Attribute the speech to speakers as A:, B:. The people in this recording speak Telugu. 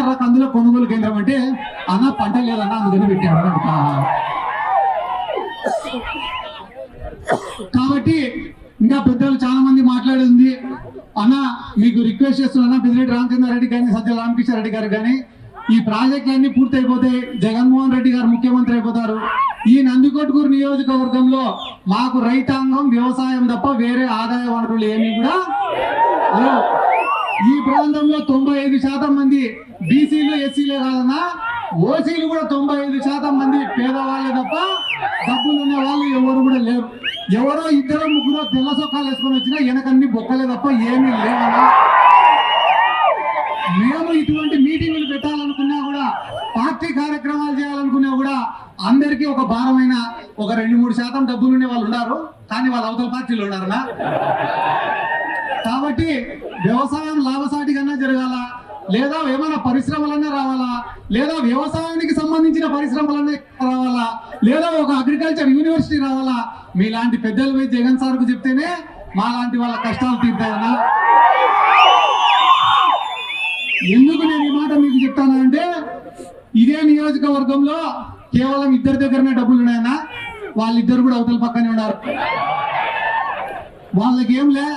A: పెట్టారా కందుల కొనుగోలు కేంద్రం అంటే అన్న పంట లేదన్నా అందుకని పెట్టారు. కాబట్టి ఇంకా పెద్దలు చాలా మంది మాట్లాడేది అన్న, మీకు రిక్వెస్ట్ చేస్తున్నా పెద్దిరెడ్డి రామచంద్రారెడ్డి కానీ సజ్జల రామకృష్ణారెడ్డి గారు కానీ ఈ ప్రాజెక్టులన్నీ పూర్తి అయిపోతే జగన్మోహన్ రెడ్డి గారు ముఖ్యమంత్రి అయిపోతారు. ఈ నందికొట్కూరు నియోజకవర్గంలో మాకు రైతాంగం వ్యవసాయం తప్ప వేరే ఆదాయ వనరులు ఏమీ కూడా లేవు. ఈ ప్రాంతంలో 95% మంది బీసీలు ఎస్సీలే కాదన్నా ఓసీలు కూడా 95% మంది పేదవాళ్ళే తప్ప డబ్బులు ఉన్న వాళ్ళు ఎవరు కూడా లేరు. ఎవరో ఇద్దరు ముగ్గురు తెల్ల సొక్కాలు వేసుకొని వచ్చినా వెనకన్ని బొక్కలే తప్ప ఏమీ లేవన్నా. మేము ఇటువంటి మీటింగులు పెట్టాలనుకున్నా కూడా పార్టీ కార్యక్రమాలు చేయాలనుకున్నా కూడా అందరికీ ఒక భారమైన ఒక 2-3% డబ్బులు ఉండే వాళ్ళు ఉన్నారు, కానీ వాళ్ళు అవతల పార్టీలు ఉన్నారనా. కాబట్టి వ్యవసాయం లాభసాటి కన్నా జరగాల, లేదా ఏమైనా పరిశ్రమలన్నా రావాలా, లేదా వ్యవసాయానికి సంబంధించిన పరిశ్రమలన్నా రావాలా, లేదా ఒక అగ్రికల్చర్ యూనివర్సిటీ రావాలా. మీలాంటి పెద్దలు పోయి జగన్ సార్కు చెప్తేనే మా లాంటి వాళ్ళ కష్టాలు తీరుతాయన్నా. ఎందుకు నేను ఈ మాట మీకు చెప్తానంటే ఇదే నియోజకవర్గంలో కేవలం ఇద్దరి దగ్గరనే డబ్బులు ఉన్నాయన్నా. వాళ్ళిద్దరు కూడా అవతల పక్కనే ఉన్నారు. వాళ్ళకేం లే